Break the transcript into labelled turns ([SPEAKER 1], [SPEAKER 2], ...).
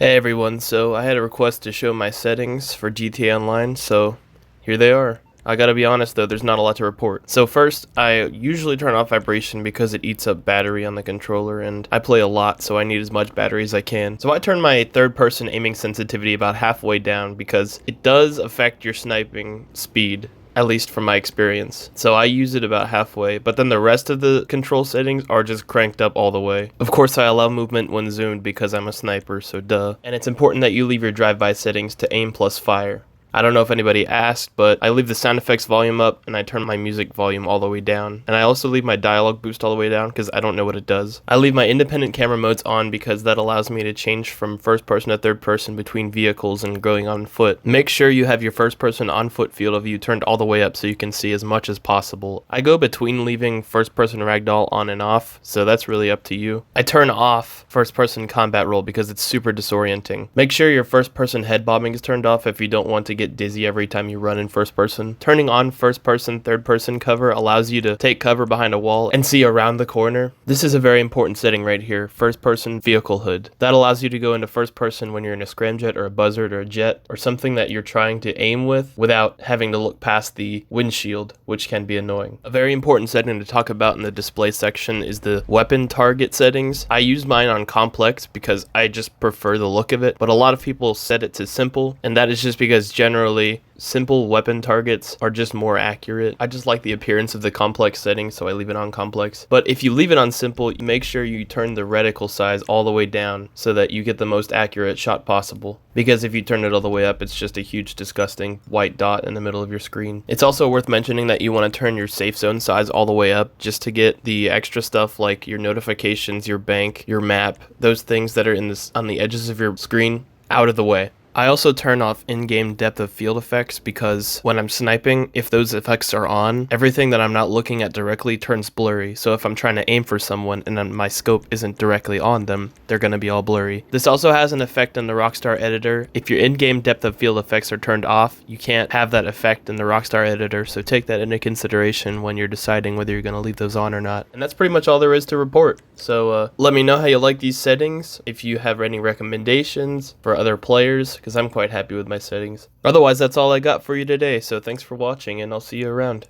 [SPEAKER 1] Hey everyone, so I had a request to show my settings for GTA Online, so here they are. I gotta be honest though, there's not a lot to report. So first, I usually turn off vibration because it eats up battery on the controller, and I play a lot, so I need as much battery as I can. So I turn my third person aiming sensitivity about halfway down because it does affect your sniping speed, at least from my experience. So I use it about halfway, but then the rest of the control settings are just cranked up all the way. Of course, I allow movement when zoomed because I'm a sniper, so duh. And it's important that you leave your drive-by settings to aim plus fire. I don't know if anybody asked, but I leave the sound effects volume up and I turn my music volume all the way down. And I also leave my dialogue boost all the way down because I don't know what it does. I leave my independent camera modes on because that allows me to change from first person to third person between vehicles and going on foot. Make sure you have your first person on foot field of view turned all the way up so you can see as much as possible. I go between leaving first person ragdoll on and off, so that's really up to you. I turn off first person combat roll because it's super disorienting. Make sure your first person head bobbing is turned off if you don't want to get dizzy every time you run in first person. Turning on first person, third person cover allows you to take cover behind a wall and see around the corner. This is a very important setting right here, first person vehicle hood. That allows you to go into first person when you're in a scramjet or a buzzard or a jet or something that you're trying to aim with without having to look past the windshield, which can be annoying. A very important setting to talk about in the display section is the weapon target settings. I use mine on complex because I just prefer the look of it, but a lot of people set it to simple, and that is just because generally simple weapon targets are just more accurate. I just like the appearance of the complex settings, so I leave it on complex. But if you leave it on simple, make sure you turn the reticle size all the way down so that you get the most accurate shot possible. Because if you turn it all the way up, it's just a huge disgusting white dot in the middle of your screen. It's also worth mentioning that you want to turn your safe zone size all the way up just to get the extra stuff like your notifications, your bank, your map, those things that are on the edges of your screen out of the way. I also turn off in-game depth of field effects because when I'm sniping, if those effects are on, everything that I'm not looking at directly turns blurry. So if I'm trying to aim for someone and then my scope isn't directly on them, they're going to be all blurry. This also has an effect in the Rockstar editor. If your in-game depth of field effects are turned off, you can't have that effect in the Rockstar editor, so take that into consideration when you're deciding whether you're going to leave those on or not. And that's pretty much all there is to report. So let me know how you like these settings, if you have any recommendations for other players, because I'm quite happy with my settings. Otherwise, that's all I got for you today, so thanks for watching, and I'll see you around.